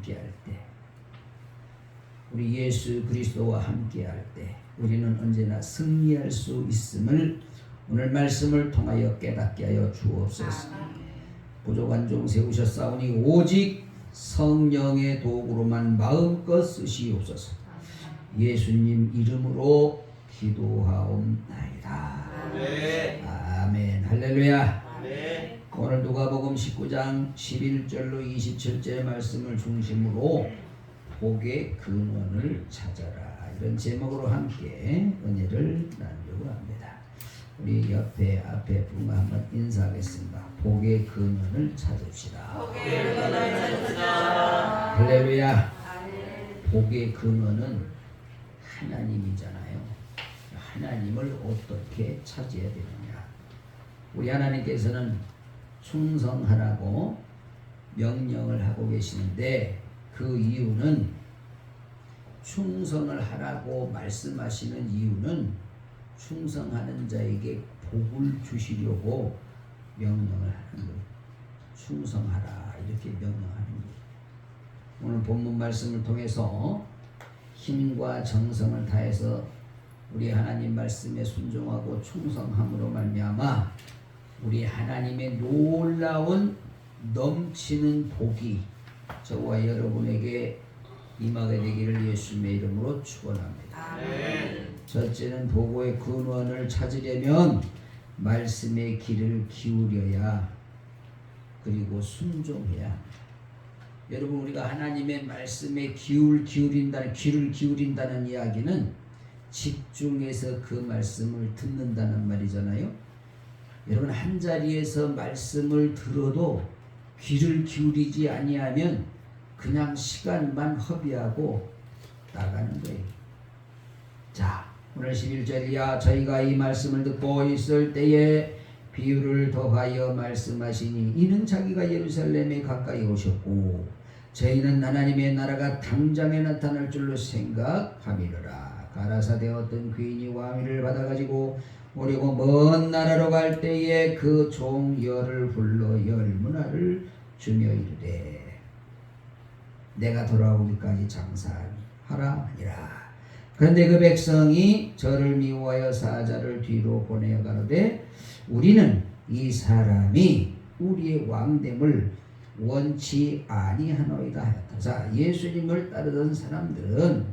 함께할 때, 우리 예수 그리스도와 함께할 때 우리는 언제나 승리할 수 있음을 오늘 말씀을 통하여 깨닫게 하여 주옵소서. 부족한 종 세우셨사오니 오직 성령의 도구로만 마음껏 쓰시옵소서. 예수님 이름으로 기도하옵나이다. 아멘. 할렐루야. 오늘 누가복음 19장 11절로 27절 말씀을 중심으로 복의 근원을 찾아라, 이런 제목으로 함께 은혜를 나누려고 합니다. 우리 앞에 분과 한번 인사하겠습니다. 복의 근원을 찾읍시다. 복의 근원을 찾읍시다. 할렐루야. 복의 근원은 하나님이잖아요. 하나님을 어떻게 찾아야 되느냐? 우리 하나님께서는 충성하라고 명령을 하고 계시는데, 그 이유는, 충성을 하라고 말씀하시는 이유는 충성하는 자에게 복을 주시려고 명령을 하는 거예요. 충성하라, 이렇게 명령하는 거예요. 오늘 본문 말씀을 통해서 힘과 정성을 다해서 우리 하나님 말씀에 순종하고 충성함으로 말미암아 우리 하나님의 놀라운 넘치는 복이 저와 여러분에게 임하게 되기를 예수님의 이름으로 축원합니다. 첫째는 복의 근원을 찾으려면 말씀의 귀를 기울여야, 그리고 순종해야 합니다. 여러분, 우리가 하나님의 말씀에 귀를 기울인다는 이야기는 집중해서 그 말씀을 듣는다는 말이잖아요. 여러분, 한 자리에서 말씀을 들어도 귀를 기울이지 아니하면 그냥 시간만 허비하고 나가는 거예요. 자, 오늘 11절이야. 저희가 이 말씀을 듣고 있을 때에 비유를 더하여 말씀하시니, 이는 자기가 예루살렘에 가까이 오셨고 저희는 하나님의 나라가 당장에 나타날 줄로 생각함이로라. 가라사대 어떤 귀인이 왕위를 받아가지고 오려고 먼 나라로 갈 때에 그 종 열을 불러 열문화를 주며 이르되, 내가 돌아오기까지 장사하라 하니라. 그런데 그 백성이 저를 미워하여 사자를 뒤로 보내어 가로되, 우리는 이 사람이 우리의 왕됨을 원치 아니하노이다 하였다. 자, 예수님을 따르던 사람들은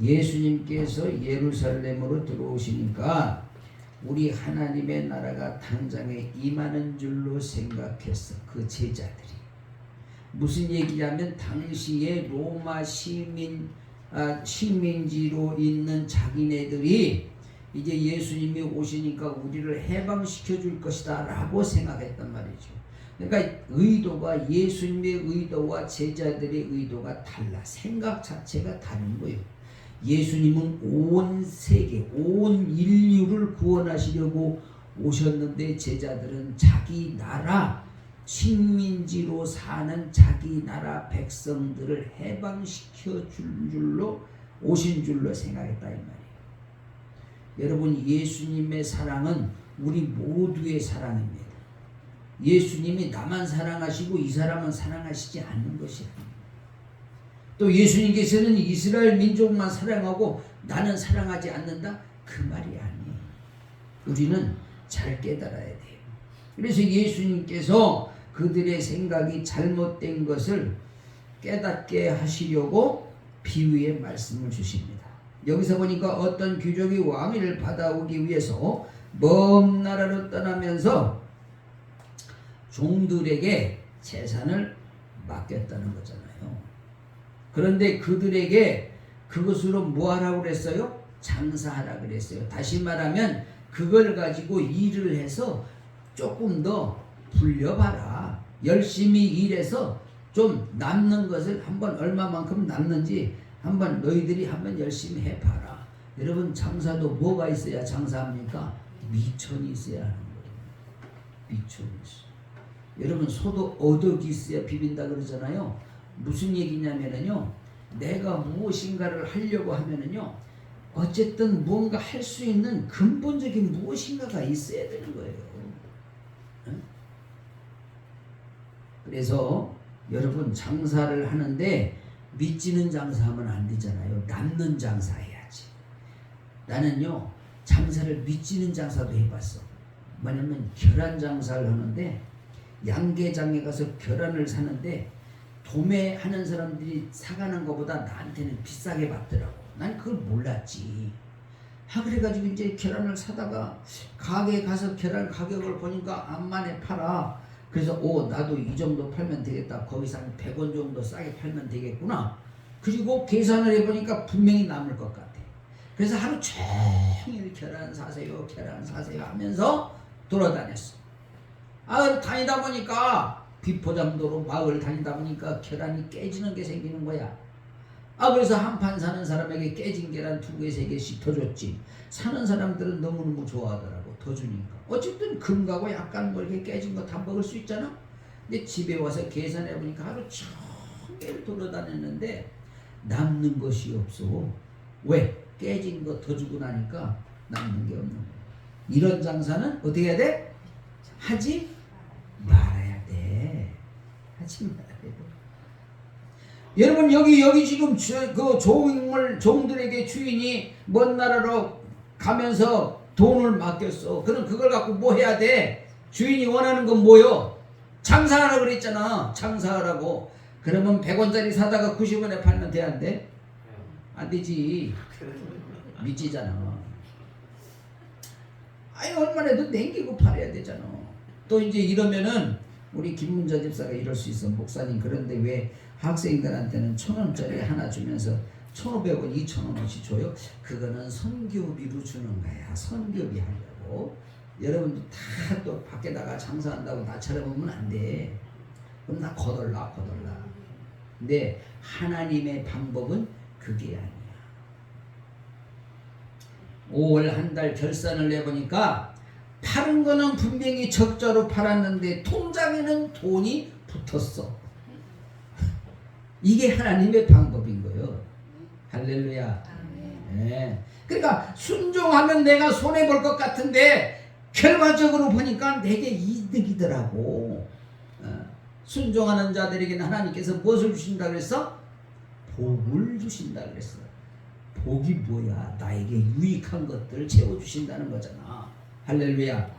예수님께서 예루살렘으로 들어오시니까 우리 하나님의 나라가 당장에 임하는 줄로 생각했어. 그 제자들이. 무슨 얘기냐면, 당시에 로마 식민지로 있는 자기네들이 이제 예수님이 오시니까 우리를 해방시켜 줄 것이다 라고 생각했단 말이죠. 그러니까 의도가, 예수님의 의도와 제자들의 의도가 달라. 생각 자체가 다른 거예요. 예수님은 온 세계, 온 인류를 구원하시려고 오셨는데, 제자들은 자기 나라, 식민지로 사는 자기 나라 백성들을 해방시켜 줄 줄로 오신 줄로 생각했다 이 말이에요. 여러분, 예수님의 사랑은 우리 모두의 사랑입니다. 예수님이 나만 사랑하시고 이 사람은 사랑하시지 않는 것이 아닙니다. 또 예수님께서는 이스라엘 민족만 사랑하고 나는 사랑하지 않는다, 그 말이 아니에요. 우리는 잘 깨달아야 돼요. 그래서 예수님께서 그들의 생각이 잘못된 것을 깨닫게 하시려고 비유의 말씀을 주십니다. 여기서 보니까 어떤 귀족이 왕위를 받아오기 위해서 먼 나라로 떠나면서 종들에게 재산을 맡겼다는 거잖아요. 그런데 그들에게 그것으로 뭐 하라고 그랬어요? 장사하라 그랬어요. 다시 말하면 그걸 가지고 일을 해서 조금 더 불려봐라. 열심히 일해서 좀 남는 것을 한번 얼마만큼 남는지 한번 너희들이 한번 열심히 해봐라. 여러분, 장사도 뭐가 있어야 장사합니까? 미천이 있어야 하는 거예요. 미천이 있어요. 여러분, 소도 어덕이 있어야 비빈다 그러잖아요. 무슨 얘기냐면요, 내가 무엇인가를 하려고 하면은요, 어쨌든 뭔가 할 수 있는 근본적인 무엇인가가 있어야 되는 거예요. 그래서 여러분 장사를 하는데 미치는 장사하면 안 되잖아요. 남는 장사 해야지. 나는요 장사를 미치는 장사도 해봤어. 뭐냐면 계란 장사를 하는데 양계장에 가서 계란을 사는데 도매하는 사람들이 사가는 것보다 나한테는 비싸게 받더라고. 난 그걸 몰랐지. 그래가지고 이제 계란을 사다가 가게에 가서 계란 가격을 보니까 암만에 팔아. 그래서 나도 이 정도 팔면 되겠다. 거기서 한 100원 정도 싸게 팔면 되겠구나. 그리고 계산을 해보니까 분명히 남을 것 같아. 그래서 하루 종일 계란 사세요 하면서 돌아다녔어. 다니다 보니까 비포장도로 마을 다니다 보니까 계란이 깨지는 게 생기는 거야. 그래서 한 판 사는 사람에게 깨진 계란 2개, 3개씩 더 줬지. 사는 사람들은 너무너무 좋아하더라고. 더 주니까. 어쨌든 금가고 약간 뭐 이렇게 깨진 거 다 먹을 수 있잖아. 근데 집에 와서 계산해 보니까 하루 종일 돌아다녔는데 남는 것이 없어. 왜? 깨진 거 더 주고 나니까 남는 게 없는 거야. 이런 장사는 어떻게 해야 돼? 하지 말아야 돼. 하지 말아야 돼. 여러분 여기 지금 그 종들에게 주인이 먼 나라로 가면서 돈을 맡겼어. 그럼 그걸 갖고 뭐 해야 돼? 주인이 원하는 건 뭐요? 장사하라고 그랬잖아. 장사하라고. 그러면 100원짜리 사다가 90원에 팔면 돼, 안 돼? 안 되지. 미치잖아. 얼마나 도 남기고 팔아야 되잖아. 또 이제 이러면은 우리 김문자 집사가 이럴 수 있어. 목사님 그런데 왜 학생들한테는 1,000원짜리 하나 주면서 1,500원, 2,000원씩 줘요? 그거는 선교비로 주는 거야. 선교비 하려고. 여러분도 다 또 밖에 나가 장사한다고 나처럼 오면 안 돼. 그럼 나 거덜나. 근데 하나님의 방법은 그게 아니야. 5월 한 달 결산을 내보니까 파는 거는 분명히 적자로 팔았는데 통장에는 돈이 붙었어. 이게 하나님의 방법인 거예요. 할렐루야. 네. 그러니까 순종하면 내가 손해볼 것 같은데 결과적으로 보니까 내게 이득이더라고. 순종하는 자들에게는 하나님께서 무엇을 주신다 그랬어? 복을 주신다 그랬어. 복이 뭐야? 나에게 유익한 것들을 채워주신다는 거잖아. 할렐루야.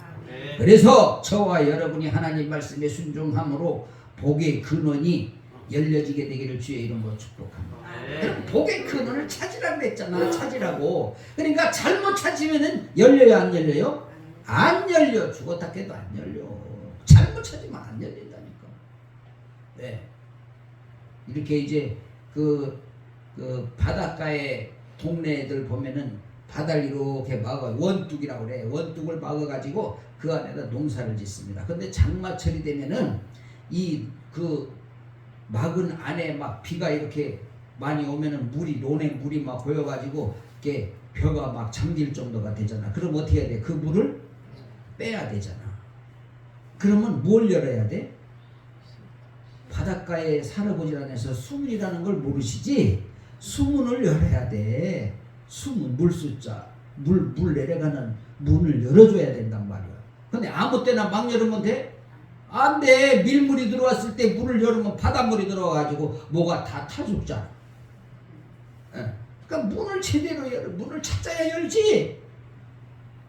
그래서 저와 여러분이 하나님 말씀에 순종함으로 복의 근원이 열려지게 되기를 주의 이름으로 축복합니다. 그럼 복의 근원을 찾으라고 그랬잖아. 찾으라고. 그러니까 잘못 찾으면은 열려요, 안 열려요? 안 열려. 죽었다 깨도 안 열려. 잘못 찾으면 안 열린다니까. 네. 이렇게 이제 그 바닷가에 동네 애들 보면은 바다를 이렇게 막아 원뚝이라고 그래. 원뚝을 막아가지고 그 안에다 농사를 짓습니다. 근데 장마철이 되면은 이 그 막은 안에 막 비가 이렇게 많이 오면은 논에 물이 막 고여가지고 이렇게 벼가 막 잠길 정도가 되잖아. 그럼 어떻게 해야 돼? 그 물을 빼야 되잖아. 그러면 뭘 열어야 돼? 바닷가에 살아보질 않아서 수문이라는 걸 모르시지? 수문을 열어야 돼. 수문, 물숫자, 물 내려가는 문을 열어줘야 된단 말이야. 근데 아무 때나 막 열으면 돼? 안 돼. 밀물이 들어왔을 때 문을 열으면 바닷물이 들어와가지고 뭐가 다 타 죽잖아. 그러니까 문을 제대로 문을 찾아야 열지.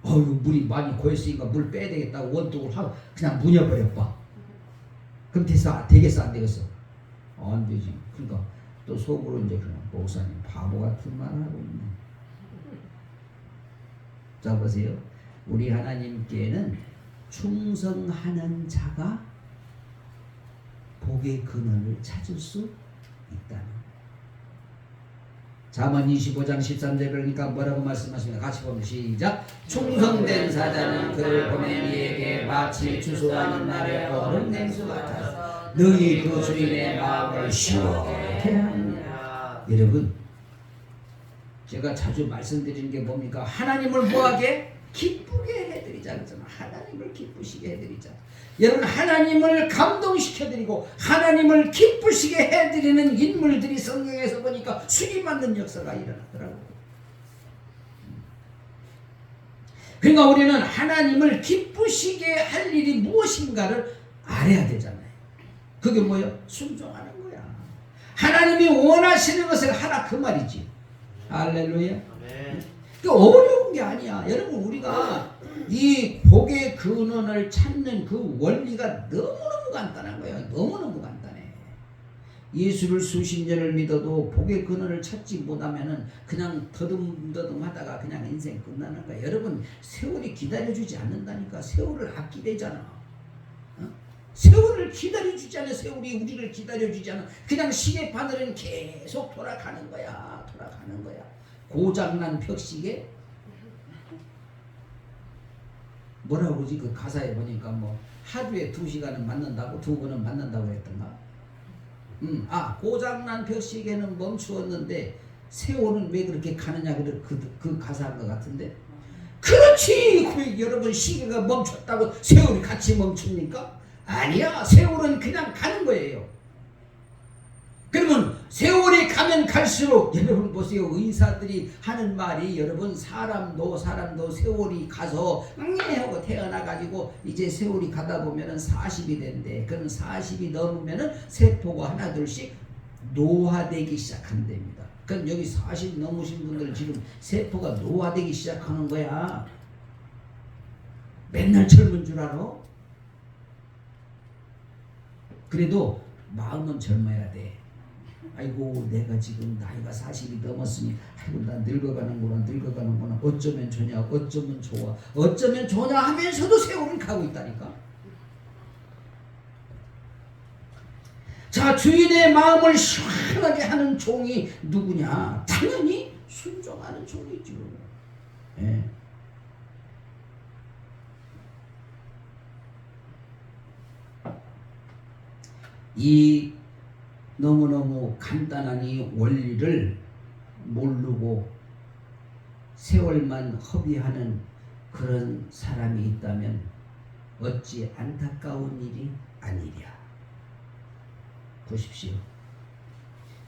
물이 많이 고였으니까 물 빼야 되겠다고 원뚝을 하고 그냥 문 열어버려봐. 그럼 되겠어 안 되겠어? 안 되지. 그러니까 또 속으로 이제 그냥 목사님 바보 같은 말 하고 있네. 자 보세요. 우리 하나님께는 충성하는 자가 복의 근원을 찾을 수 있다는 거예요. 잠언 25장 13절 그러니까 뭐라고 말씀하십니까? 같이 보면 시작. 충성된 사자는 그를 보낸 이에게 마치 주소하는 날에 얼음 냉수 같아서 능히 그 주인의 마음을 시원케 하느니라. 여러분 제가 자주 말씀드리는 게 뭡니까? 하나님을 뭐하게? 기쁘게 해드리자 그러잖아. 하나님을 기쁘시게 해드리자. 여러분 하나님을 감동시켜드리고 하나님을 기쁘시게 해드리는 인물들이 성경에서 보니까 순위 맞는 역사가 일어나더라고요. 그러니까 우리는 하나님을 기쁘시게 할 일이 무엇인가를 알아야 되잖아요. 그게 뭐예요? 순종하는 거야. 하나님이 원하시는 것을 하라 그 말이지. 할렐루야. 아멘. 그 어려운 게 아니야. 여러분 우리가 이 복의 근원을 찾는 그 원리가 너무너무 간단한 거예요. 너무너무 간단해. 예수를 수십 년을 믿어도 복의 근원을 찾지 못하면은 그냥 더듬더듬 하다가 그냥 인생 끝나는 거야. 여러분 세월이 기다려주지 않는다니까. 세월을 아끼대잖아. 어? 세월을 기다려주지 않아. 세월이 우리를 기다려주지 않아. 그냥 시계 바늘은 계속 돌아가는 거야. 돌아가는 거야. 고장난 벽시계? 뭐라고 그러지? 그 가사에 보니까 뭐 하루에 2시간은 맞는다고 2번은 맞는다고 했던가? 고장난 벽시계는 멈추었는데 세월은 왜 그렇게 가느냐 그 가사인 것 같은데. 그렇지. 여러분 시계가 멈췄다고 세월이 같이 멈춥니까? 아니야. 세월은 그냥 가는 거예요. 그러면 세월이 가면 갈수록 여러분 보세요. 의사들이 하는 말이 여러분 사람도 세월이 가서 하고 태어나가지고 이제 세월이 가다 보면은 40이 된대. 그럼 40이 넘으면은 세포가 하나 둘씩 노화되기 시작한답니다. 그럼 여기 40 넘으신 분들 지금 세포가 노화되기 시작하는 거야. 맨날 젊은 줄 알아? 그래도 마음은 젊어야 돼. 아이고 내가 지금 나이가 40이 넘었으니 아이고 나 늙어가는구나. 어쩌면 좋냐, 어쩌면 좋아, 어쩌면 좋냐 하면서도 세월은 가고 있다니까. 자, 주인의 마음을 시원하게 하는 종이 누구냐? 당연히 순종하는 종이죠. 예. 이 너무너무 간단한 이 원리를 모르고 세월만 허비하는 그런 사람이 있다면 어찌 안타까운 일이 아니랴. 보십시오.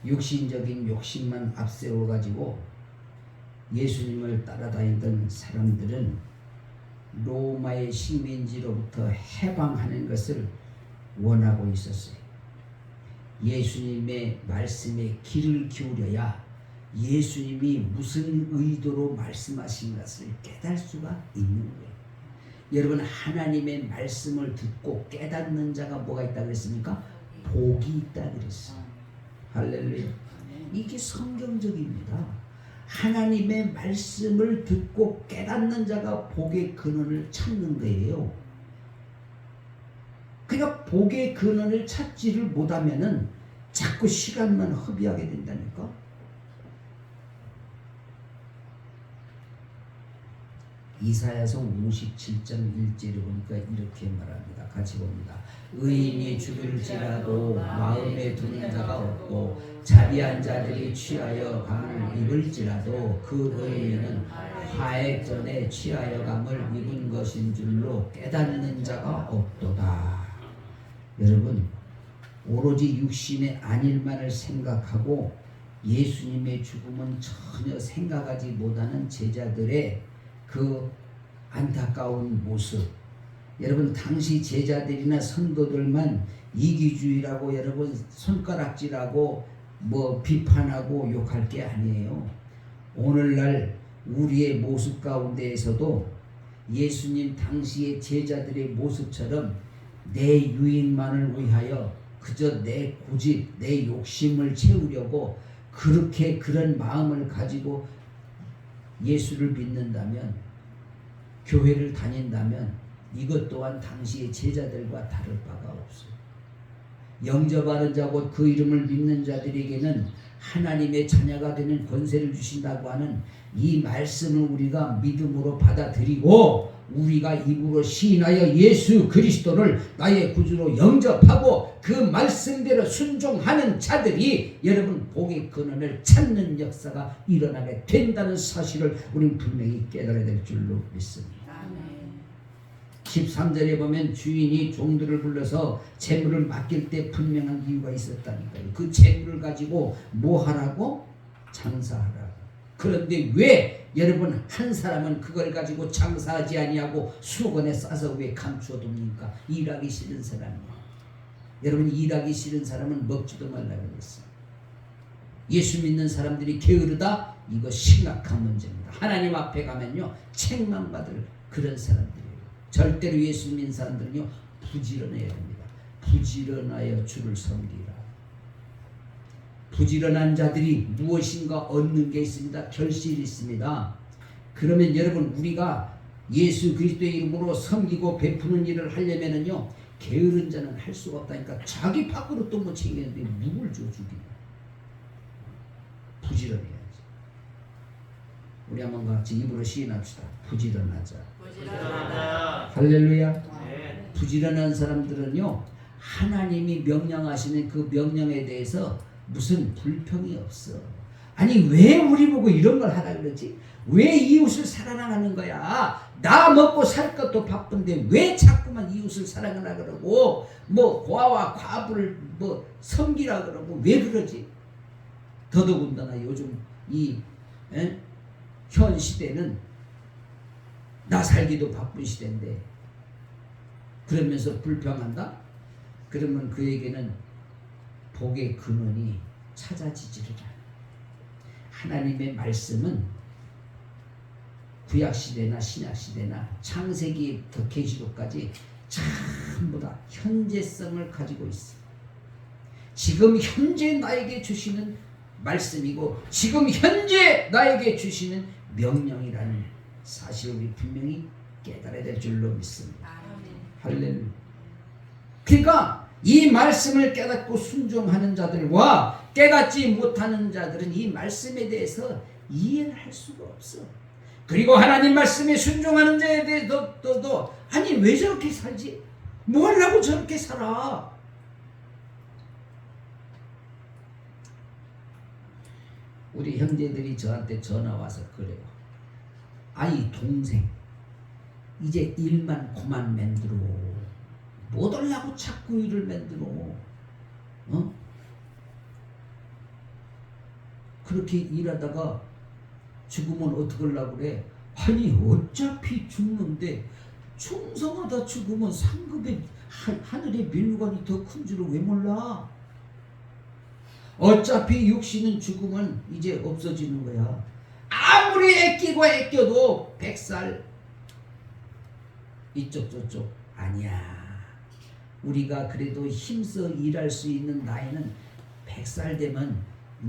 육신적인 욕심만 앞세워 가지고 예수님을 따라다니던 사람들은 로마의 식민지로부터 해방하는 것을 원하고 있었어요. 예수님의 말씀에 귀를 기울여야 예수님이 무슨 의도로 말씀하신 것을 깨달을 수가 있는 거예요. 여러분 하나님의 말씀을 듣고 깨닫는 자가 뭐가 있다 그랬습니까? 복이 있다 그랬어요. 할렐루야. 이게 성경적입니다. 하나님의 말씀을 듣고 깨닫는 자가 복의 근원을 찾는 거예요. 그러니까 복의 근원을 찾지를 못하면은 자꾸 시간만 허비하게 된다니까. 이사야서 57.1절을 보니까 이렇게 말합니다. 같이 봅니다. 의인이 죽을지라도 마음에 두는 자가 없고 자비한 자들이 취하여 감을 입을지라도 그 의인은 화액 전에 취하여 감을 입은 것인 줄로 깨닫는 자가 없도다. 여러분 오로지 육신의 안일만을 생각하고 예수님의 죽음은 전혀 생각하지 못하는 제자들의 그 안타까운 모습. 여러분 당시 제자들이나 성도들만 이기주의라고 여러분 손가락질하고 뭐 비판하고 욕할 게 아니에요. 오늘날 우리의 모습 가운데에서도 예수님 당시의 제자들의 모습처럼 내 유익만을 위하여 그저 내 고집, 내 욕심을 채우려고 그렇게 그런 마음을 가지고 예수를 믿는다면, 교회를 다닌다면 이것 또한 당시의 제자들과 다를 바가 없어요. 영접하는 자 곧 그 이름을 믿는 자들에게는 하나님의 자녀가 되는 권세를 주신다고 하는 이 말씀을 우리가 믿음으로 받아들이고 우리가 입으로 시인하여 예수 그리스도를 나의 구주로 영접하고 그 말씀대로 순종하는 자들이 여러분 복의 근원을 찾는 역사가 일어나게 된다는 사실을 우리는 분명히 깨달아야 될 줄로 믿습니다. 13절에 보면 주인이 종들을 불러서 재물을 맡길 때 분명한 이유가 있었다니까요. 그 재물을 가지고 뭐 하라고? 장사하라고. 그런데 왜 여러분 한 사람은 그걸 가지고 장사하지 아니하고 수건에 싸서 왜 감추어 둡니까? 일하기 싫은 사람이요. 여러분 일하기 싫은 사람은 먹지도 말라고 그랬어요. 예수 믿는 사람들이 게으르다? 이거 심각한 문제입니다. 하나님 앞에 가면요 책망받을 그런 사람들이에요. 절대로 예수 믿는 사람들은요 부지런해야 됩니다. 부지런하여 주를 섬기라. 부지런한 자들이 무엇인가 얻는 게 있습니다. 결실이 있습니다. 그러면 여러분 우리가 예수 그리스도의 이름으로 섬기고 베푸는 일을 하려면은요 게으른 자는 할 수가 없다니까. 자기 밖으로 또 못 챙기는데 누굴 줘 주기냐. 부지런해야지. 우리 한번 같이 입으로 시인합시다. 부지런하자. 부지런하자. 할렐루야. 네. 부지런한 사람들은요 하나님이 명령하시는 그 명령에 대해서 무슨 불평이 없어. 아니 왜 우리 보고 이런 걸 하라 그러지? 왜 이웃을 사랑하는 거야? 나 먹고 살 것도 바쁜데 왜 자꾸만 이웃을 사랑하라 그러고 뭐 고아와 과부를 뭐 섬기라 그러고 왜 그러지? 더더군다나 요즘 이 현 시대는 나 살기도 바쁜 시대인데 그러면서 불평한다? 그러면 그에게는 복의 근원이 찾아지지를 않아. 하나님의 말씀은 구약시대나 신약시대나 창세기부터 계시록까지 전부 다 현재성을 가지고 있어. 지금 현재 나에게 주시는 말씀이고 지금 현재 나에게 주시는 명령이라는 사실을 우리 분명히 깨달아야 될 줄로 믿습니다. 할렐루야. 그러니까 이 말씀을 깨닫고 순종하는 자들과 깨닫지 못하는 자들은 이 말씀에 대해서 이해를 할 수가 없어. 그리고 하나님 말씀에 순종하는 자에 대해서도 아니 왜 저렇게 살지? 뭐 하려고 저렇게 살아? 우리 형제들이 저한테 전화 와서 그래요. 아이 동생 이제 일만 그만 만들어. 못 하려고 자꾸 일을 만들어. 그렇게 일하다가 죽으면 어떡하려고 그래? 아니 어차피 죽는데 충성하다 죽으면 상급에 하늘의 밀관이 더 큰 줄을 왜 몰라? 어차피 육신은 죽으면 이제 없어지는 거야. 아무리 애끼고 애껴도 100살 이쪽 저쪽 아니야. 우리가 그래도 힘써 일할 수 있는 나이는 100살 되면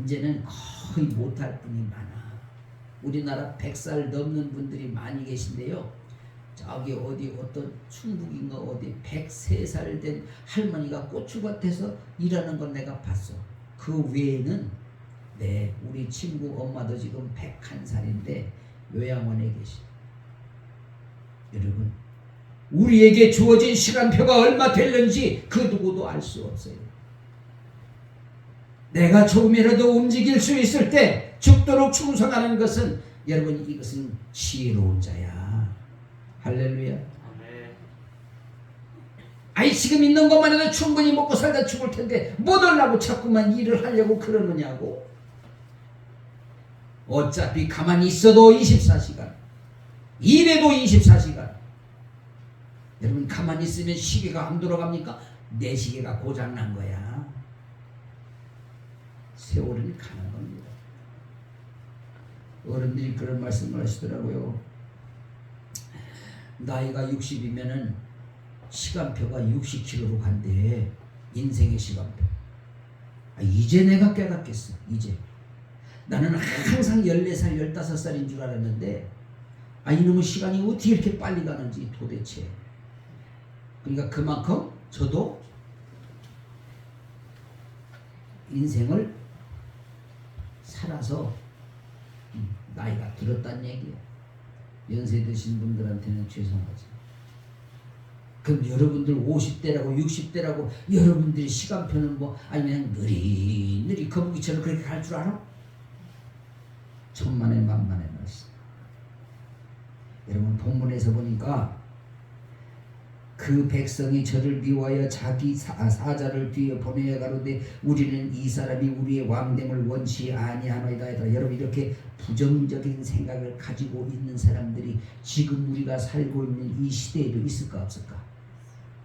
이제는 거의 못할 분이 많아. 우리나라 100살 넘는 분들이 많이 계신데요. 저기 어디 어떤 충북인가 어디 103살 된 할머니가 고추밭에서 일하는 건 내가 봤어. 그 외에는 우리 친구 엄마도 지금 101살인데 요양원에 계시. 여러분 우리에게 주어진 시간표가 얼마 될는지 그 누구도 알 수 없어요. 내가 조금이라도 움직일 수 있을 때 죽도록 충성하는 것은 여러분 이것은 지혜로운 자야. 할렐루야. 아멘. 아이 지금 있는 것만 해도 충분히 먹고 살다 죽을 텐데 못 하려고 자꾸만 일을 하려고 그러느냐고. 어차피 가만히 있어도 24시간 일해도 24시간. 여러분 가만히 있으면 시계가 안 돌아갑니까? 내 시계가 고장난 거야. 세월은 가는 겁니다. 어른들이 그런 말씀을 하시더라고요. 나이가 60이면은 시간표가 60km로 간대. 인생의 시간표. 이제 내가 깨닫겠어. 이제 나는 항상 14살 15살인 줄 알았는데 이놈의 시간이 어떻게 이렇게 빨리 가는지 도대체. 그러니까 그만큼 저도 인생을 살아서 나이가 들었다는 얘기야. 연세 드신 분들한테는 죄송하지. 그럼 여러분들 50대라고 60대라고 여러분들이 시간표는 뭐 아니면 느릿느릿 거북이처럼 그렇게 갈 줄 알아? 천만의 만만의 말씀. 여러분 본문에서 보니까 그 백성이 저를 미워하여 자기 사자를 뒤에 보내어 가로되 우리는 이 사람이 우리의 왕됨을 원치 아니하노이다. 여러분 이렇게 부정적인 생각을 가지고 있는 사람들이 지금 우리가 살고 있는 이 시대에도 있을까 없을까?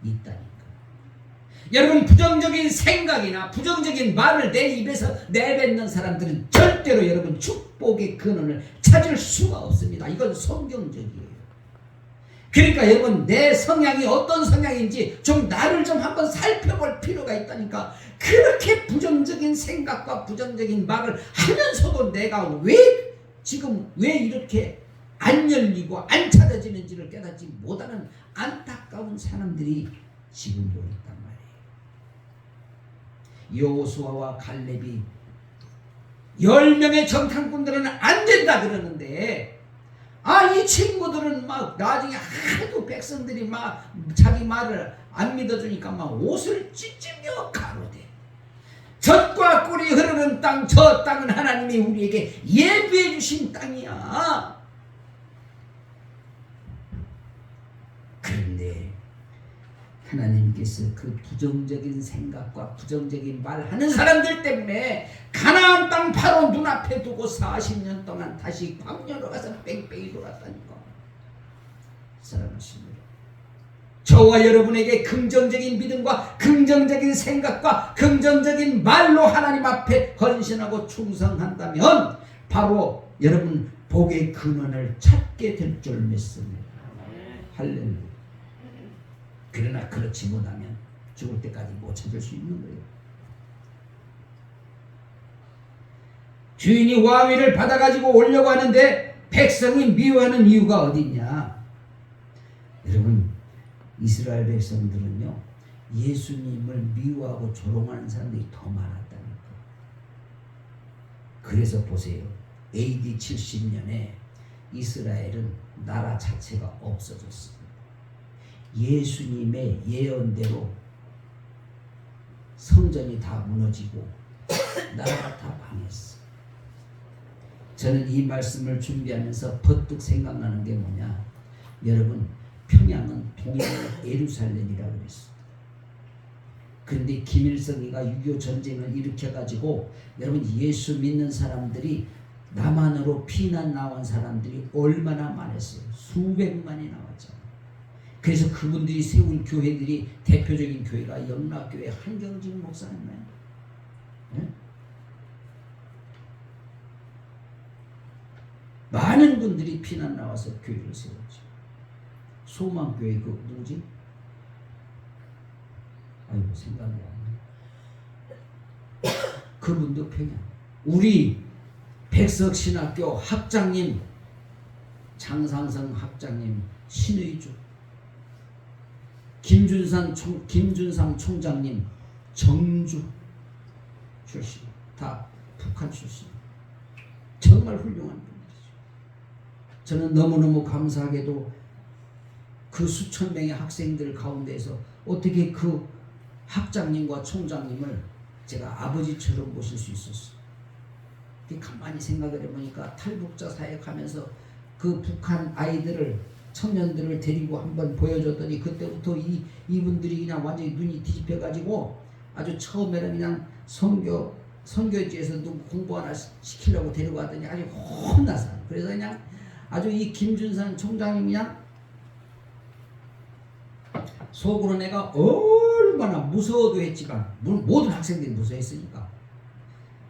있다니까. 여러분, 부정적인 생각이나 부정적인 말을 내 입에서 내뱉는 사람들은 절대로 여러분 축복의 근원을 찾을 수가 없습니다. 이건 성경적이에요. 그러니까 여러분, 내 성향이 어떤 성향인지 좀 나를 좀 한번 살펴볼 필요가 있다니까. 그렇게 부정적인 생각과 부정적인 말을 하면서도 내가 왜 이렇게 안 열리고 안 찾아지는지를 깨닫지 못하는 안타까운 사람들이 지금도 있단 말이에요. 여호수아와 갈렙이 10명의 정탐꾼들은 안 된다 그러는데, 이 친구들은 막 나중에 하도 백성들이 막 자기 말을 안 믿어주니까 막 옷을 찢으며 가로되, 젖과 꿀이 흐르는 땅, 저 땅은 하나님이 우리에게 예비해 주신 땅이야. 그런데 하나님께서 그 부정적인 생각과 부정적인 말하는 사람들 때문에 가나안 땅 바로 눈앞에 두고 40년 동안 다시 광야로 가서 뺑뺑이 돌았다니까. 사랑하십니다. 저와 여러분에게 긍정적인 믿음과 긍정적인 생각과 긍정적인 말로 하나님 앞에 헌신하고 충성한다면 바로 여러분 복의 근원을 찾게 될 줄 믿습니다. 할렐루야. 그러나 그렇지 못하면 죽을 때까지 못 찾을 수 있는 거예요. 주인이 왕위를 받아가지고 오려고 하는데 백성이 미워하는 이유가 어디 있냐? 여러분, 이스라엘 백성들은요, 예수님을 미워하고 조롱하는 사람들이 더 많았다니까. 그래서 보세요. AD 70년에 이스라엘은 나라 자체가 없어졌습니다. 예수님의 예언대로 성전이 다 무너지고 나라가 다 망했어. 저는 이 말씀을 준비하면서 버뜩 생각나는 게 뭐냐? 여러분, 평양은 동양의 예루살렘이라고 그랬어요. 그런데 김일성이가 6.25 전쟁을 일으켜가지고 여러분, 예수 믿는 사람들이 남한으로 피난 나온 사람들이 얼마나 많았어요. 수백만이 나왔잖아요. 그래서 그분들이 세운 교회들이, 대표적인 교회가 영락교회 한경직 목사님이에요. 네? 많은 분들이 피난 나와서 교회를 세웠죠. 소망교회 그 누구지? 아이고, 생각이 안 나. 그분도 평양. 우리 백석신학교 학장님, 장상성 학장님 신의주, 김준상 총장님 정주 출신, 다 북한 출신. 정말 훌륭한 분들이죠. 저는 너무너무 감사하게도 그 수천 명의 학생들 가운데서 어떻게 그 학장님과 총장님을 제가 아버지처럼 모실 수 있었어요. 가만히 생각을 해보니까 탈북자 사역하면서 그 북한 아이들을, 청년들을 데리고 한번 보여줬더니 그때부터 이분들이 그냥 완전히 눈이 뒤집혀가지고 아주 처음에는 그냥 선교지에서 누구 공부 하나 시키려고 데려가더니 아주 혼나서, 그래서 그냥 아주 이 김준상 총장님 그냥 속으로 내가 얼마나 무서워도 했지만, 모든 학생들이 무서워했으니까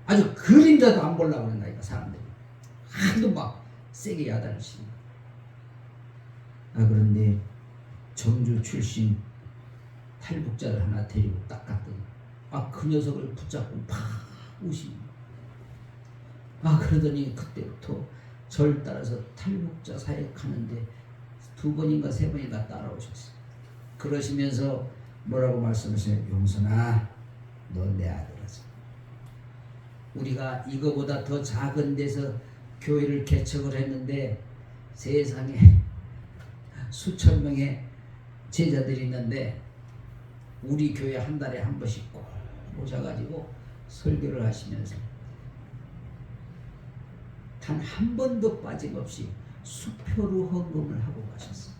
아주 그림자도 안 보려고 그런다니까. 사람들이 하도 막 세게 야단을 치니까. 그런데 정주 출신 탈북자를 하나 데리고 딱 갔더니 그 녀석을 붙잡고 팍 우시니, 그러더니 그때부터 절 따라서 탈북자 사역하는데 2번인가 3번인가 따라오셨어요. 그러시면서 뭐라고 말씀하세요? 용선아, 너 내 아들이지. 우리가 이거보다 더 작은 데서 교회를 개척을 했는데 세상에 수천 명의 제자들이 있는데 우리 교회 한 달에 한 번씩 꼭 오셔가지고 설교를 하시면서 단 한 번도 빠짐없이 수표로 헌금을 하고 가셨어요.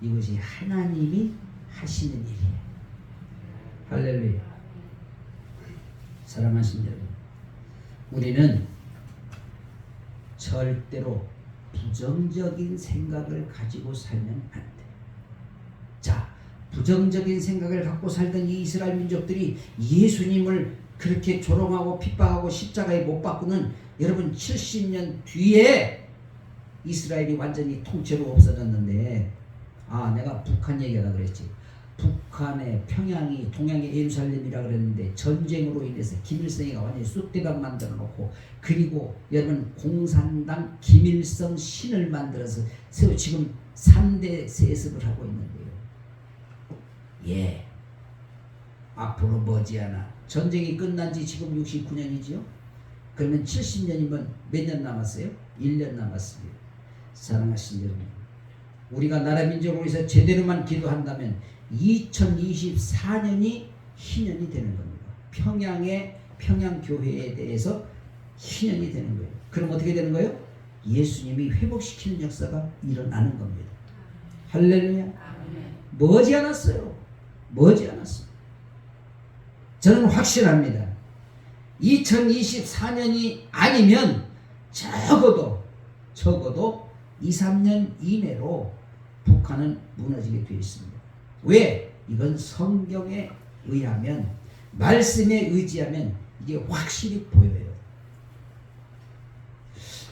이것이 하나님이 하시는 일이에요. 할렐루야. 사랑하신 여러분, 우리는 절대로 부정적인 생각을 가지고 살면 안 돼. 자, 부정적인 생각을 갖고 살던 이 이스라엘 민족들이 예수님을 그렇게 조롱하고 핍박하고 십자가에 못 박고는 여러분 70년 뒤에 이스라엘이 완전히 통째로 없어졌는데, 내가 북한 얘기하다 그랬지. 북한의 평양이 동양의 예루살렘이라 그랬는데 전쟁으로 인해서 김일성이가 완전히 쑥대밭 만들어 놓고, 그리고 여러분 공산당 김일성 신을 만들어서 지금 3대 세습을 하고 있는데요. 예, 앞으로 머지않아 전쟁이 끝난 지 지금 69년이지요. 그러면 70년이면 몇 년 남았어요? 1년 남았습니다. 사랑하신 여러분, 우리가 나라 민족을 위해서 제대로만 기도한다면 2024년이 희년이 되는 겁니다. 평양교회에 대해서 희년이 되는 거예요. 그럼 어떻게 되는 거예요? 예수님이 회복시키는 역사가 일어나는 겁니다. 할렐루야. 머지않았어요. 머지않았어요. 저는 확신합니다. 2024년이 아니면 적어도 2, 3년 이내로 북한은 무너지게 되어 있습니다. 왜? 이건 성경에 의하면, 말씀에 의지하면 이게 확실히 보여요.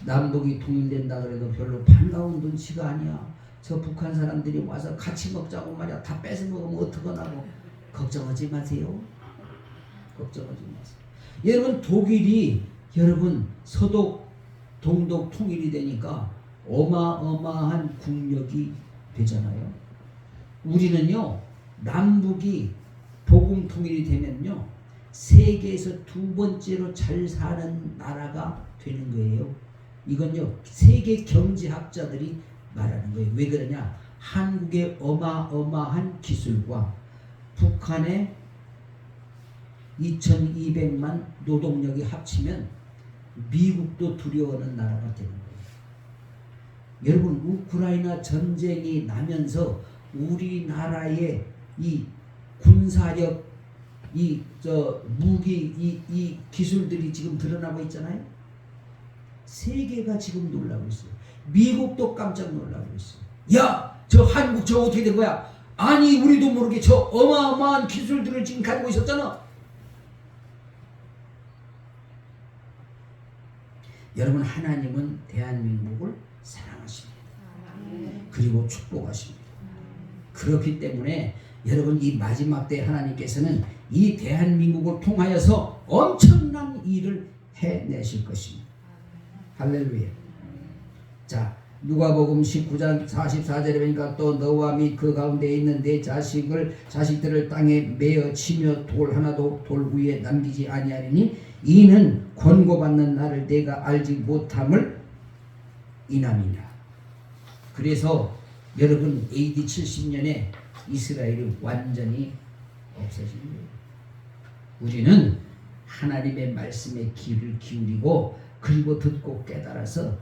남북이 통일된다 그래도 별로 반가운 눈치가 아니야. 저 북한 사람들이 와서 같이 먹자고 말이야. 다 뺏어 먹으면 어떡하나고. 걱정하지 마세요. 걱정하지 마세요. 여러분, 독일이 여러분 서독 동독 통일이 되니까 어마어마한 국력이 되잖아요. 우리는요, 남북이 복음 통일이 되면요, 세계에서 두 번째로 잘 사는 나라가 되는 거예요. 이건요, 세계 경제학자들이 말하는 거예요. 왜 그러냐? 한국의 어마어마한 기술과 북한의 2200만 노동력이 합치면 미국도 두려워하는 나라가 되는 거예요. 여러분, 우크라이나 전쟁이 나면서 우리나라의 이 군사력, 무기, 이 기술들이 지금 드러나고 있잖아요. 세계가 지금 놀라고 있어요. 미국도 깜짝 놀라고 있어요. 야, 저 한국 저 어떻게 된 거야? 아니, 우리도 모르게 저 어마어마한 기술들을 지금 가지고 있었잖아. 여러분, 하나님은 대한민국을 사랑하십니다. 그리고 축복하십니다. 그렇기 때문에 여러분, 이 마지막 때 하나님께서는 이 대한민국을 통하여서 엄청난 일을 해내실 것입니다. 할렐루야. 자, 누가복음 19장 44절에 보니까 또 너와 및 그 가운데 있는 내 자식들을 땅에 메어 치며 돌 하나도 돌 위에 남기지 아니하리니 이는 권고받는 나를 내가 알지 못함을 인함이라. 그래서 여러분, AD 70년에 이스라엘이 완전히 없어진 거예요. 우리는 하나님의 말씀에 귀를 기울이고, 그리고 듣고 깨달아서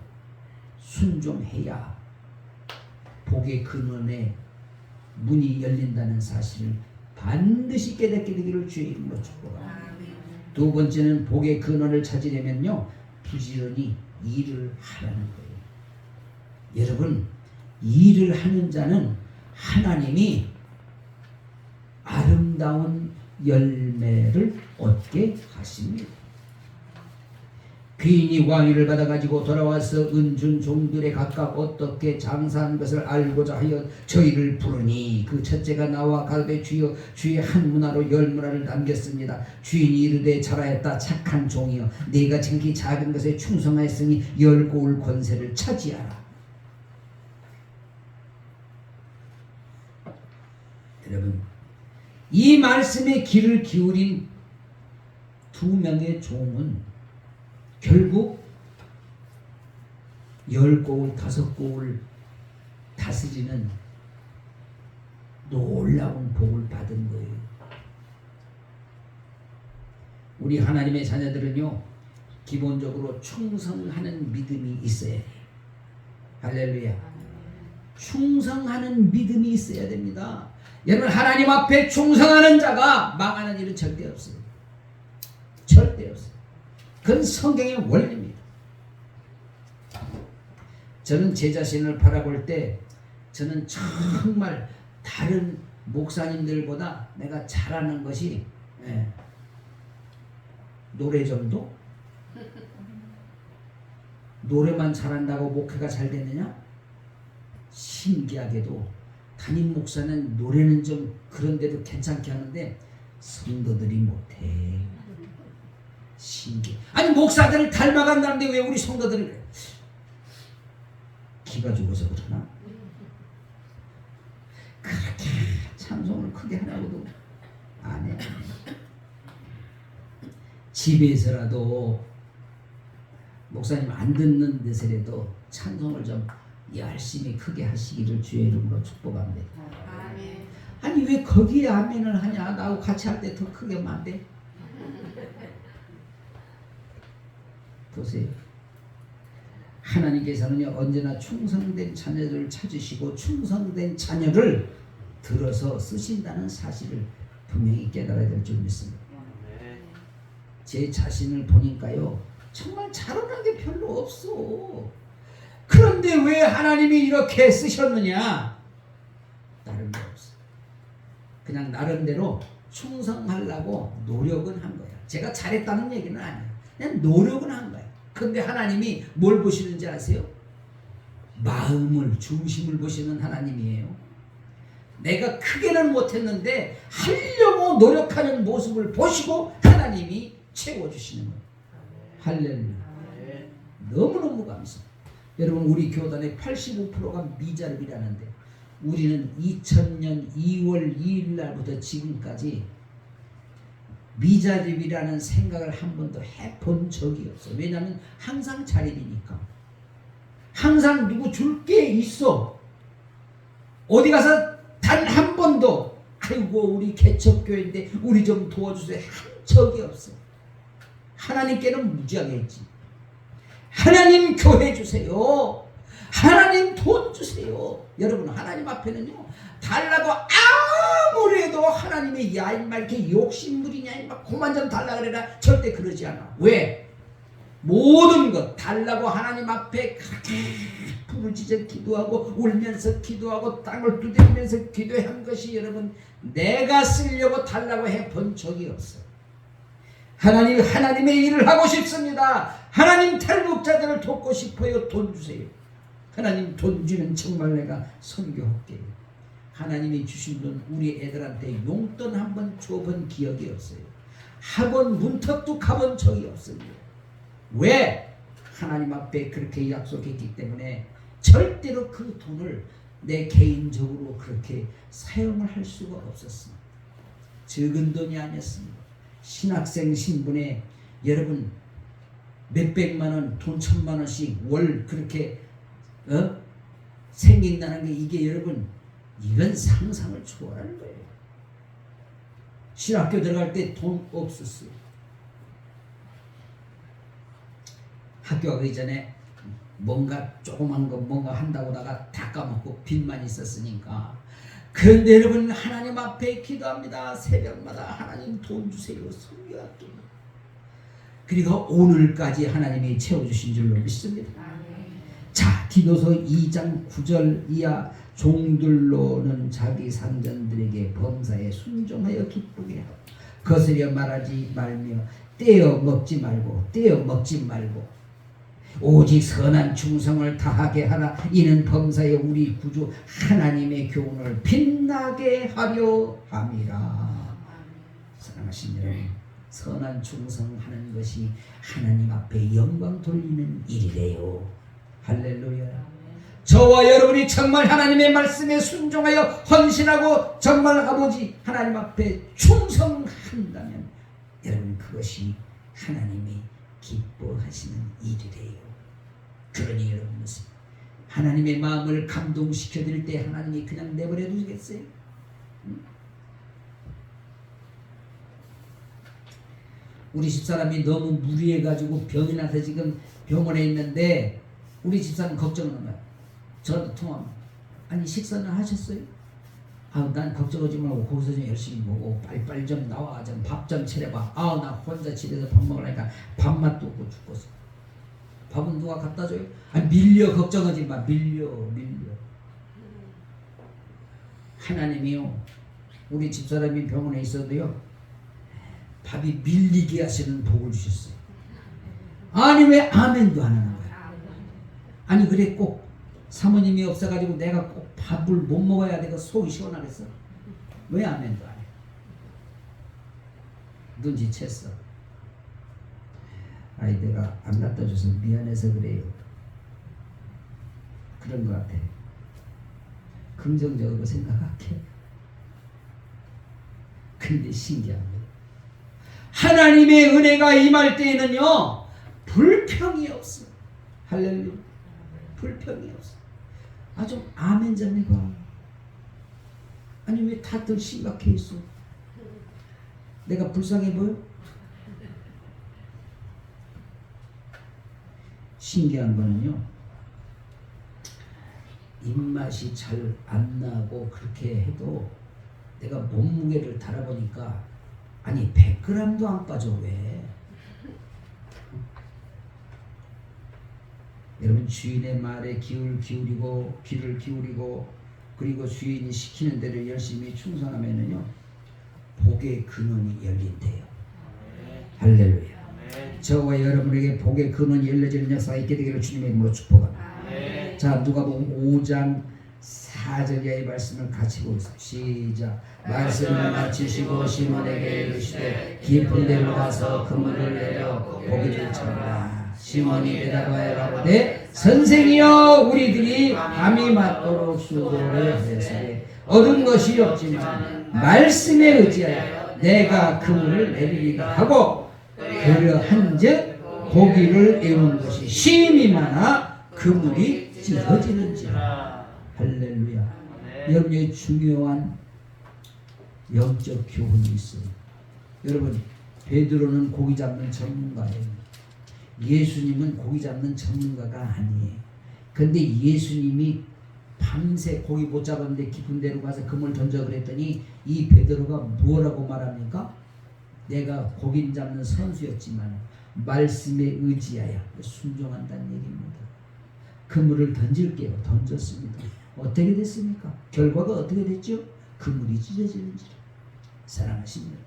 순종해야 복의 근원에 문이 열린다는 사실을 반드시 깨닫게 되기를 주의 이름으로 축복합니다. 두 번째는 복의 근원을 찾으려면요, 부지런히 일을 하라는 거예요. 여러분, 일을 하는 자는 하나님이 아름다운 열매를 얻게 하십니다. 귀인이 왕위를 받아가지고 돌아와서 은준 종들의 각각 어떻게 장사한 것을 알고자 하여 저희를 부르니 그 첫째가 나와 가로되 주여, 주의 한 문화로 10문화를 남겼습니다. 주인이 이르되 잘하였다 착한 종이여, 네가 지극히 작은 것에 충성하였으니 10고울 권세를 차지하라. 여러분, 이 말씀에 귀를 기울인 2명의 종은 결국 10고울 5고울 다스리는 놀라운 복을 받은 거예요. 우리 하나님의 자녀들은요, 기본적으로 충성하는 믿음이 있어야 돼요. 할렐루야. 충성하는 믿음이 있어야 됩니다. 여러분, 하나님 앞에 충성하는 자가 망하는 일은 절대 없어요. 절대 없어요. 그건 성경의 원리입니다. 저는 제 자신을 바라볼 때 저는 정말 다른 목사님들보다 내가 잘하는 것이 노래 정도? 노래만 잘한다고 목회가 잘 되느냐? 신기하게도 담임 목사는 노래는 좀 그런데도 괜찮게 하는데 성도들이 못해. 신기해. 아니 목사들을 닮아간다는데 왜 우리 성도들을 그래? 기가 죽어서 그러나? 그렇게 찬송을 크게 하라고도 안 해. 집에서라도 목사님 안 듣는 데서라도 찬송을 좀 열심히 크게 하시기를 주의 이름으로 축복합니다. 아멘. 아니 왜 거기에 아멘을 하냐? 나하고 같이 할 때 더 크게 하면 안 돼? 보세요. 하나님께서는 언제나 충성된 자녀들을 찾으시고 충성된 자녀를 들어서 쓰신다는 사실을 분명히 깨달아야 될 줄 믿습니다. 아멘. 제 자신을 보니까요 정말 잘하는 게 별로 없어. 그런데 왜 하나님이 이렇게 쓰셨느냐? 다른 게 없어. 그냥 나름대로 충성하려고 노력은 한 거야. 제가 잘했다는 얘기는 아니야. 그냥 노력은 한 거야. 근데 하나님이 뭘 보시는지 아세요? 마음을, 중심을 보시는 하나님이에요. 내가 크게는 못했는데 하려고 노력하는 모습을 보시고 하나님이 채워주시는 거예요. 할렐루야. 아멘. 너무너무 감사. 여러분 우리 교단의 85%가 미자립이라는데 우리는 2000년 2월 2일 날부터 지금까지 미자립이라는 생각을 한 번도 해본 적이 없어. 왜냐하면 항상 자립이니까. 항상 누구 줄 게 있어. 어디 가서 단 한 번도 아이고 우리 개척교회인데 우리 좀 도와주세요 한 적이 없어. 하나님께는 무지하게 했지. 하나님 교회 주세요. 하나님 돈 주세요. 여러분 하나님 앞에는요 달라고 아무리 해도 하나님의 야 임마 이렇게 욕심부리냐 임마 그만 좀 달라 그래라 절대 그러지 않아. 왜? 모든 것 달라고 하나님 앞에 그렇게 부르짖어 기도하고 울면서 기도하고 땅을 두드리면서 기도한 것이 여러분 내가 쓰려고 달라고 해본 적이 없어. 하나님의 일을 하고 싶습니다. 하나님 탈북자들을 돕고 싶어요. 돈 주세요. 하나님 돈 주면 정말 내가 선교할게요. 하나님이 주신 돈 우리 애들한테 용돈 한번 줘본 기억이 없어요. 학원 문턱도 가본 적이 없습니다. 왜? 하나님 앞에 그렇게 약속했기 때문에 절대로 그 돈을 내 개인적으로 그렇게 사용을 할 수가 없었습니다. 적은 돈이 아니었습니다. 신학생 신분에 여러분 몇백만 원, 돈 1000만 원씩 월 그렇게 생긴다는 게 이게 여러분 이건 상상을 초월하는 거예요. 신학교 들어갈 때 돈 없었어요. 학교 가기 전에 뭔가 조그만 거 뭔가 한다고다가 다 까먹고 빚만 있었으니까. 그런데 여러분 하나님 앞에 기도합니다. 새벽마다 하나님 돈 주세요. 선교할게요. 그리고 오늘까지 하나님이 채워주신 줄로 믿습니다. 자, 디도서 2장 9절 이하 종들로는 자기 상전들에게 범사에 순종하여 기쁘게 하고 거스려 말하지 말며 떼어 먹지 말고 오직 선한 충성을 다하게 하라. 이는 범사에 우리 구주 하나님의 교훈을 빛나게 하려 함이라. 사랑하신 여러분, 선한 충성하는 것이 하나님 앞에 영광 돌리는 일이래요. 할렐루야. 저와 여러분이 정말 하나님의 말씀에 순종하여 헌신하고 정말 아버지 하나님 앞에 충성한다면 여러분 그것이 하나님이 기뻐하시는 일이래요. 그러니 여러분 하나님의 마음을 감동시켜 드릴 때 하나님이 그냥 내버려 두겠어요? 우리 집사람이 너무 무리해가지고 병이 나서 지금 병원에 있는데 우리 집사람 걱정하는 거야. 저한테 통화합니다. 아니 식사는 하셨어요? 난 걱정하지 말고 거기서 좀 열심히 먹고 빨리빨리 좀 나와 좀 밥 좀 차려봐. 나 혼자 집에서 밥 먹으니까 밥맛도 없고 죽겠어. 밥은 누가 갖다 줘요? 밀려 걱정하지 마. 밀려. 하나님이요 우리 집사람이 병원에 있어도요, 밥이 밀리게 하시는 복을 주셨어요. 아니 왜 아멘도 안 하는 거야? 아니 그래 꼭 사모님이 없어가지고 내가 꼭 밥을 못 먹어야 내가 속이 시원하겠어? 왜 아멘도 안 해? 눈치챘어. 아이 내가 안 갖다 줘서 미안해서 그래요. 그런 것 같아. 긍정적으로 생각할게. 근데 신기한 거예요. 하나님의 은혜가 임할 때에는요, 불평이 없어. 할렐루야. 불평이 없어. 아, 좀 아멘 좀 해봐. 아니 왜 다들 심각해 있어? 내가 불쌍해 보여? 신기한 거는요, 입맛이 잘 안 나고 그렇게 해도 내가 몸무게를 달아보니까 아니 100g도 안 빠져. 왜? 여러분 주인의 말에 귀를 기울이고 그리고 주인이 시키는 대로 열심히 충성하면은요, 복의 근원이 열린대요. 할렐루야. 저와 여러분에게 복의 근원이 열려지는 역사가 있게 되기를 주님의 이름으로 축복합니다. 자, 누가복음 5장 4절 이하의 말씀을 같이 보겠습니다. 시작. 말씀을 마치시고 시몬에게 이르시되 깊은 데로 가서 그물을 내려 고기를 쳐라. 시몬이 대답하여 가로되 선생이여, 우리들이 밤이 맞도록 수고를 하였으니 얻은 것이 없지만 말씀에 의지하여 내가 그물을 내리리라 하고 그러한즉 고기를 에운 것이 심히 많아 그물이 찢어지는지라. 할렐루야. 여러분의 중요한 영적 교훈이 있어요. 여러분, 베드로는 고기 잡는 전문가예요. 예수님은 고기 잡는 전문가가 아니에요. 근데 예수님이 밤새 고기 못 잡았는데 깊은 데로 가서 그물 던져 그랬더니 이 베드로가 뭐라고 말합니까? 내가 고기 잡는 선수였지만 말씀에 의지하여 순종한다는 얘기입니다. 그물을 던질게요. 던졌습니다. 어떻게 됐습니까? 결과가 어떻게 됐죠? 그물이 찢어지는지라. 사랑하십니다.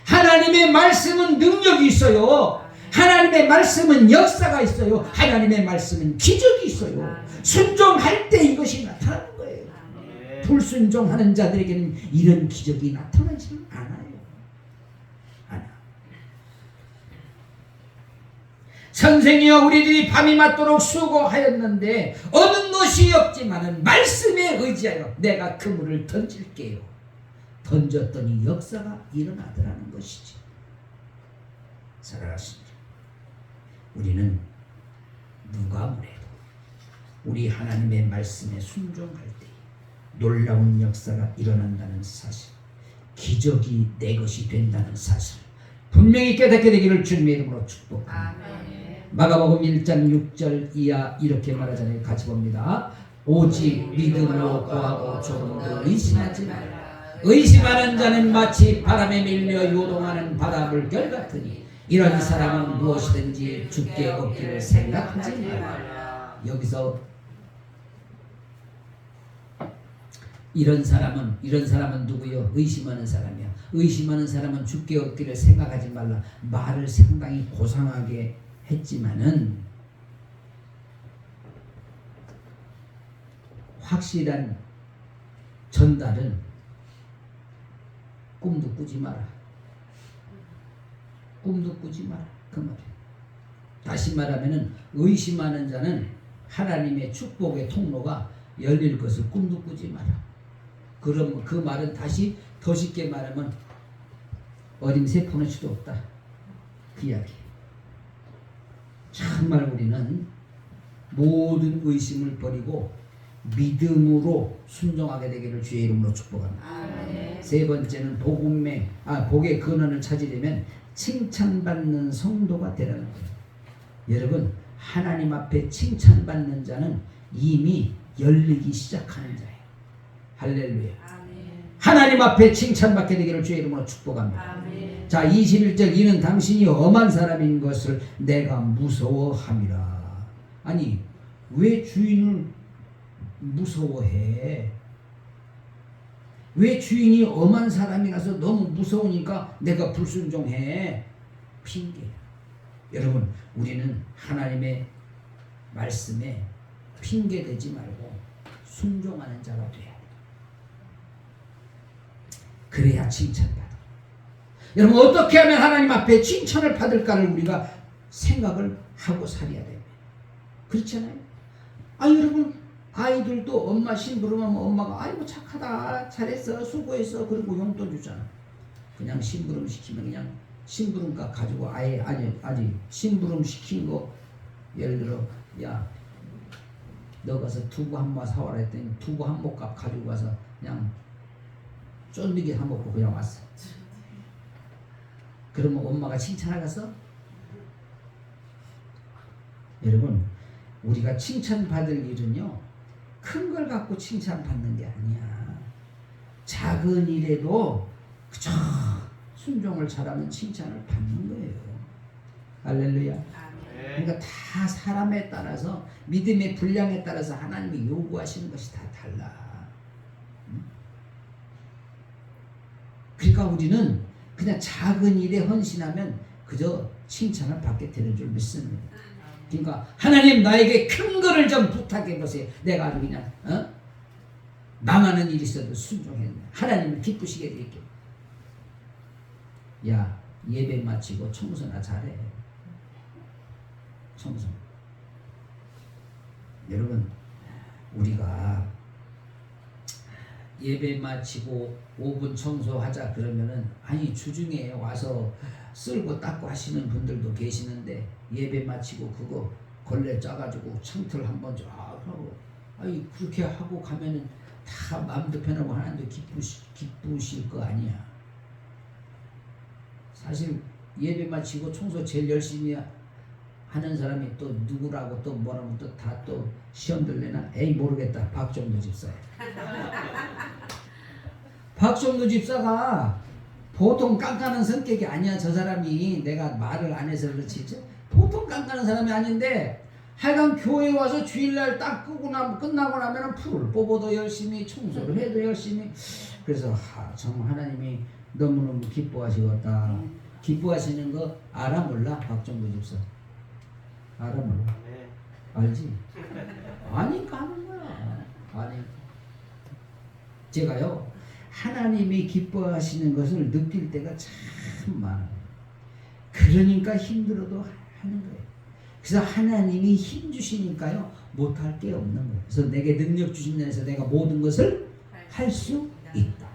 하나님의 말씀은 능력이 있어요. 하나님의 말씀은 역사가 있어요. 하나님의 말씀은 기적이 있어요. 순종할 때 이것이 나타나는 거예요. 불순종하는 자들에게는 이런 기적이 나타나지 않아요. 선생이여, 우리들이 밤이 맞도록 수고하였는데 얻은 것이 없지만은 말씀에 의지하여 내가 그물을 던질게요. 던졌더니 역사가 일어나더라는 것이지. 사랑하십니다. 우리는 누가 뭐래도 우리 하나님의 말씀에 순종할 때 놀라운 역사가 일어난다는 사실, 기적이 내 것이 된다는 사실 분명히 깨닫게 되기를 주님의 이름으로 축복합니다. 마가복음 1장 6절 이하 이렇게 말하잖아요. 같이 봅니다. 오직 믿음으로 구하고 조금도 의심하지 말라. 의심하는 자는 마치 바람에 밀려 요동하는 바닷물결 같으니 이런 사람은 무엇이든지 주께 얻기를 생각하지 말라. 여기서 이런 사람은 누구요? 의심하는 사람이야. 의심하는 사람은 주께 얻기를 생각하지 말라. 말을 상당히 고상하게 했지만은 확실한 전달은 꿈도 꾸지 마라. 꿈도 꾸지 마라. 그 말이에요. 다시 말하면은 의심하는 자는 하나님의 축복의 통로가 열릴 것을 꿈도 꾸지 마라. 그럼 그 말은 다시 더 쉽게 말하면 어림새 푸는 수도 없다. 그 이야기. 정말 우리는 모든 의심을 버리고 믿음으로 순종하게 되기를 주의 이름으로 축복합니다. 세 번째는 복의 근원을 찾으려면 칭찬받는 성도가 되라는 거예요. 여러분, 하나님 앞에 칭찬받는 자는 이미 열리기 시작하는 자예요. 할렐루야. 하나님 앞에 칭찬받게 되기를 주의 이름으로 축복합니다. 자, 21절 이는 당신이 엄한 사람인 것을 내가 무서워함이라. 아니, 왜 주인을 무서워해? 왜 주인이 엄한 사람이라서 너무 무서우니까 내가 불순종해? 핑계야. 여러분, 우리는 하나님의 말씀에 핑계대지 말고 순종하는 자가 돼야 돼. 그래야 칭찬받아. 여러분, 어떻게 하면 하나님 앞에 칭찬을 받을까를 우리가 생각을 하고 살아야 됩니다. 그렇잖아요? 여러분, 아이들도 엄마 심부름하면 엄마가 아이고 착하다, 잘했어, 수고했어, 그리고 용돈 주잖아. 그냥 심부름 시키면 그냥 심부름값 가지고 아니 심부름 시킨 거, 예를 들어 야 너 가서 두부 한 마 사와라 했더니 두부 한 모값 가지고 가서 그냥 쫀디기 사 먹고 그냥 왔어. 그러면 엄마가 칭찬하겠어? 여러분, 우리가 칭찬받을 일은요, 큰 걸 갖고 칭찬받는 게 아니야. 작은 일에도 그저 순종을 잘하면 칭찬을 받는 거예요. 할렐루야. 그러니까 다 사람에 따라서, 믿음의 분량에 따라서 하나님이 요구하시는 것이 다 달라. 그러니까 우리는 그냥 작은 일에 헌신하면 그저 칭찬을 받게 되는 줄 믿습니다. 그러니까 하나님, 나에게 큰 거를 좀 부탁해 보세요. 내가 아주 그냥 망하는 일이 있어도 순종했네. 하나님을 기쁘시게 드릴게요. 야, 예배 마치고 청소나 잘해. 청소. 여러분, 우리가 예배 마치고 5분 청소하자 그러면은, 아니 주중에 와서 쓸고 닦고 하시는 분들도 계시는데, 예배 마치고 그거 걸레 짜가지고 창틀 한번 쫙 하고, 아니 그렇게 하고 가면은 다 마음도 편하고 하나님도 기쁘실 거 아니야. 사실 예배 마치고 청소 제일 열심히 하는 사람이 또 누구라고 또 뭐라고 또 다 또 시험들 내나? 에이 모르겠다. 박정도 집사야. 박정도 집사가 보통 깐깐한 성격이 아니야. 저 사람이, 내가 말을 안 해서 그렇지 보통 깐깐한 사람이 아닌데, 하여간 교회 와서 주일날 딱 끝나고 나면 풀을 뽑아도 열심히, 청소를 해도 열심히. 그래서 정말 하나님이 너무너무 기뻐하시겠다. 기뻐하시는 거 알아 몰라? 박정도 집사 알아 몰라? 알지? 아니까 하는 거야. 아니, 제가요 하나님이 기뻐하시는 것을 느낄 때가 참 많아요. 그러니까 힘들어도 하는 거예요. 그래서 하나님이 힘 주시니까요 못할 게 없는 거예요. 그래서 내게 능력 주신 데서 내가 모든 것을 할 수 있다.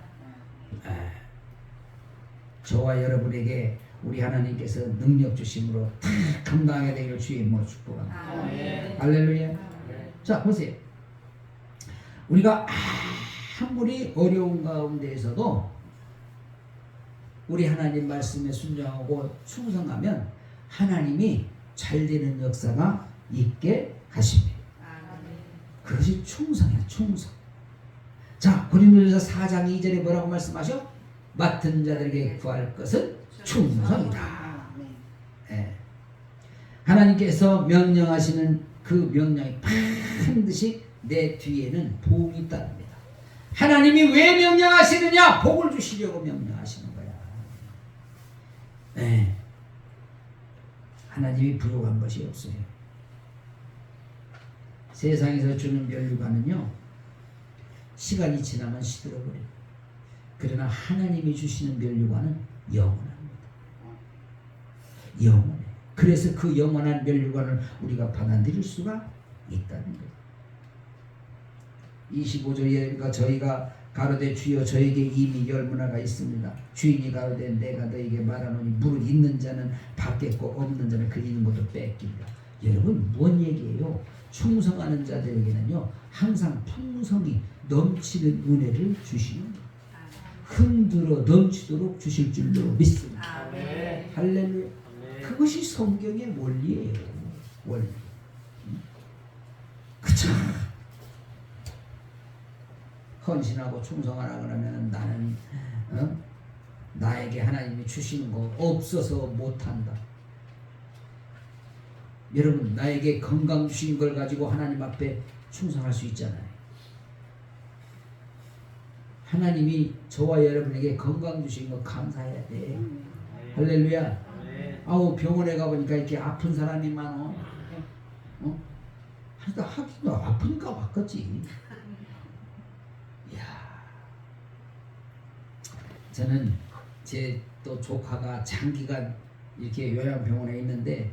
저와 여러분에게 우리 하나님께서 능력 주심으로 다 감당하게 되기를 주의 이름으로 축복합니다. 할렐루야. 자, 보세요. 우리가 아무리 어려운 가운데에서도 우리 하나님 말씀에 순종하고 충성하면 하나님이 잘 되는 역사가 있게 하십니다. 그것이 충성이야, 충성. 자, 고린도전서 4장 2절에 뭐라고 말씀하셔? 맡은 자들에게 구할 것은 충성이다. 네. 하나님께서 명령하시는 그 명령이 반드시 내 뒤에는 복이 있답니다. 하나님이 왜 명령하시느냐? 복을 주시려고 명령하시는 거야. 네. 하나님이 부족한 것이 없어요. 세상에서 주는 면류관은요, 시간이 지나면 시들어버려요. 그러나 하나님이 주시는 면류관은 영원합니다. 영원해. 그래서 그 영원한 면류관을 우리가 받아들일 수가 있다는 거예요. 25절에 저희가 가로되 주여 저에게 이미 열문화가 있습니다. 주인이 가로되 내가 너에게 말하노니 물을 있는 자는 받겠고 없는 자는 그 있는 것도 뺏기리라. 여러분, 뭔 얘기예요? 충성하는 자들에게는요 항상 풍성이 넘치는 은혜를 주시는 거예요. 흔들어 넘치도록 주실 줄로 믿습니다. 아멘. 할렐루야. 아멘. 그것이 성경의 원리예요. 원리. 그쵸? 헌신하고 충성하라 그러면 나는 나에게 하나님이 주시는 거 없어서 못한다. 여러분, 나에게 건강 주신 걸 가지고 하나님 앞에 충성할 수 있잖아요. 하나님이 저와 여러분에게 건강 주신 거 감사해야 돼. 할렐루야. 아멘. 아우 병원에 가보니까 이렇게 아픈 사람이 많어. 하기도 아프니까 왔겠지. 이야. 저는 제 또 조카가 장기간 이렇게 요양병원에 있는데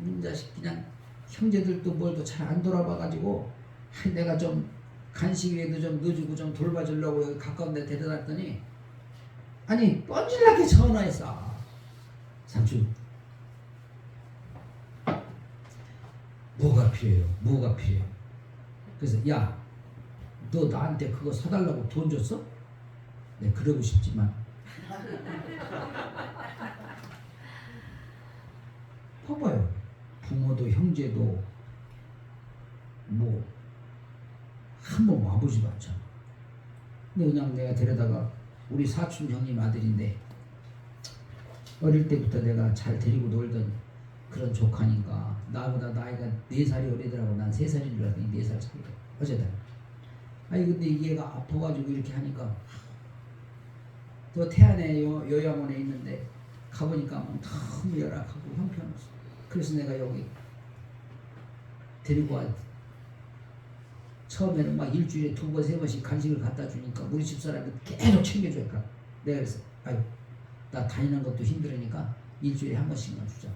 이 자식 그냥 형제들도 뭘도 잘 안 돌아봐가지고 내가 좀 간식이라도 좀 넣어주고 좀 돌봐주려고 여기 가까운 데 데려다놨더니 아니 뻔질나게 전화했어. 삼촌 뭐가 필요해요? 뭐가 필요해요? 그래서 야 너 나한테 그거 사달라고 돈 줬어? 네 그러고 싶지만 봐봐요. 부모도 형제도 뭐 한 번 와보지도 않잖아. 근데 그냥 내가 데려다가 우리 사촌 형님 아들인데 어릴 때부터 내가 잘 데리고 놀던 그런 조카니까 나보다 나이가 4살이 어리더라고. 난 3살인 줄 알았더니 4살 차이가 어쨌든 아니 근데 얘가 아파가지고 이렇게 하니까 또 태안에 요양원에 있는데 가보니까 너무 열악하고 형편없어. 그래서 내가 여기 데리고 왔. 처음에는 막 일주일에 2번 3번씩 간식을 갖다 주니까 우리 집사람이 계속 챙겨줘야. 내가 그래서 아유 나 다니는 것도 힘들으니까 일주일에 1번씩만 주자.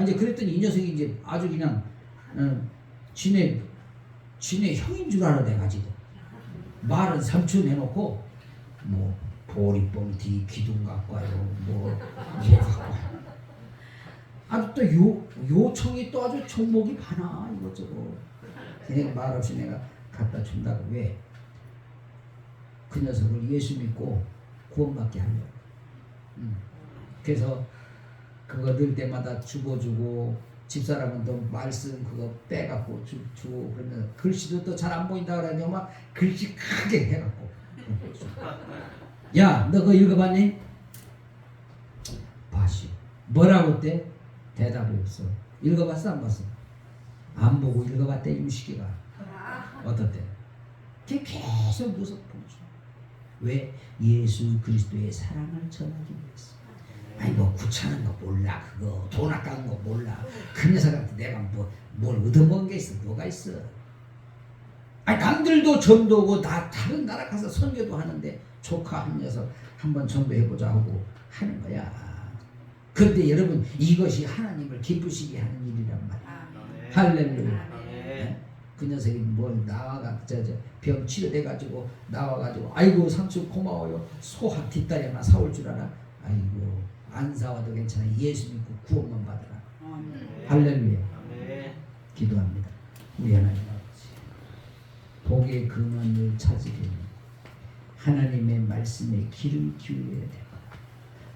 이제 그랬더니 이 녀석이 이제 아주 그냥 지네 형인 줄 알아. 내가 지금 말은 삼촌 해놓고 뭐 보리뻥튀 기둥 갖고 와요. 뭐 갖고 와요. 아주 또 요청이 또 아주 종목이 많아. 이것저것. 그냥 말없이 내가 갖다 준다고. 왜? 그 녀석을 예수 믿고 구원받게 하려고. 그래서 그거 넣을 때마다 주고 집사람은 또 말씀 그거 빼갖고 주고 그러면 글씨도 또 잘 안 보인다 그러니 막 글씨 크게 해갖고 야 너 그거 읽어봤니? 봤어. 뭐라고 했대? 대답이 없어. 읽어봤어 안 봤어? 안 보고 읽어봤대. 임식이가 어떻대? 걔 계속 무섭고 왜? 예수 그리스도의 사랑을 전하기 위해서. 아니 뭐 구차는 거 몰라. 그거 돈 아까운 거 몰라. 그 녀석한테 내가 뭘 얻어먹은 게 있어. 뭐가 있어. 아니 남들도 전도고 다 다른 나라 가서 선교도 하는데 조카 한 녀석 한번 전도해보자 하고 하는 거야. 그런데 여러분 이것이 하나님을 기쁘시게 하는 일이란 말이야. 할렐루야. 네? 그 녀석이 뭘 나와가 병 치료돼가지고 나와가지고 아이고 삼촌 고마워요. 소화 뒷다리 하나 사올 줄 알아. 아이고 안 사와도 괜찮아. 예수 믿고 구원만 받으라. 할렐루야. 기도합니다. 우리 하나님 아버지 복의 근원을 찾으려면 하나님의 말씀에 귀를 기울여야 되고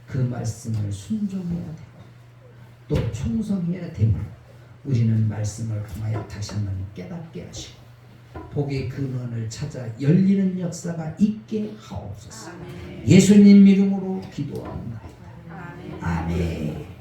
그 말씀을 순종해야 되고 또 충성해야 되고 우리는 말씀을 통하여 다시 한번 깨닫게 하시고 복의 근원을 찾아 열리는 역사가 있게 하옵소서. 예수님 이름으로 기도합니다. 아멘.